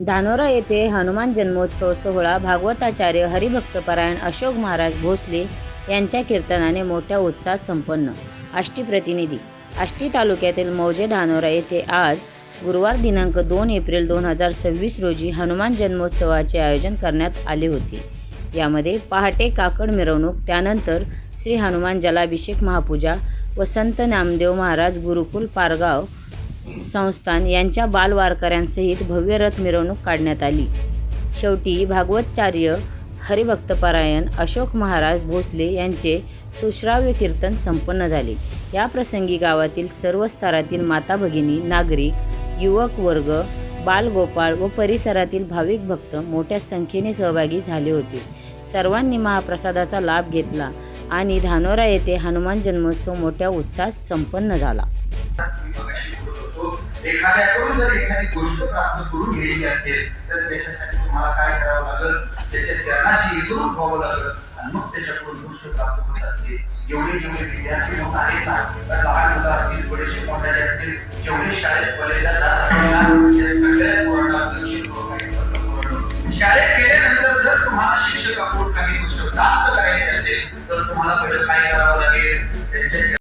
धानोरा येथे हनुमान जन्मोत्सव सोहळा भागवताचार्य हरिभक्तपरायण अशोक महाराज भोसले यांच्या कीर्तनाने मोठ्या उत्साहात संपन्न. आष्टी प्रतिनिधी. आष्टी तालुक्यातील मौजे धानोरा येथे आज गुरुवार दिनांक 2 एप्रिल 2026 रोजी हनुमान जन्मोत्सवाचे आयोजन करण्यात आले होते. यामध्ये पहाटे काकड मिरवणूक, त्यानंतर श्री हनुमान जलाभिषेक महापूजा व संत नामदेव महाराज गुरुकुल पारगाव संस्थान यांच्या बालवारकऱ्यांसहित भव्य रथ मिरवणूक काढण्यात आली. शेवटी भागवताचार्य हरिभक्तपरायण अशोक महाराज भोसले यांचे सुश्राव्य कीर्तन संपन्न झाले. या प्रसंगी गावातील सर्व स्तरातील माता भगिनी, नागरिक, युवक वर्ग, बालगोपाळ व परिसरातील भाविक भक्त मोठ्या संख्येने सहभागी झाले होते. सर्वांनी महाप्रसादाचा लाभ घेतला आणि धानोरा येथे हनुमान जन्मोत्सव मोठ्या उत्साहात संपन्न झाला. एखाद्याकडून जर एखादी गोष्ट प्राप्त करून घ्यायची असेल तर त्याच्यासाठी तुम्हाला काय करावं लागेल, त्याच्या चरणाशी एकरूप व्हावं लागेल आणि मग त्याच्याकडून गोष्ट प्राप्त होत असते. जेवढे विद्यार्थी लोक आहेत ना, तर लहान मुलं असतील, बरेचसे मोठे असतील, जेवढे शाळेत कॉलेजला जात असतील ना, त्या सगळ्या पोरांना शाळेत गेल्यानंतर जर तुम्हाला शिक्षकाकडून काही गोष्ट प्राप्त करायची असेल तर तुम्हाला पहिलं काय करावं लागेल,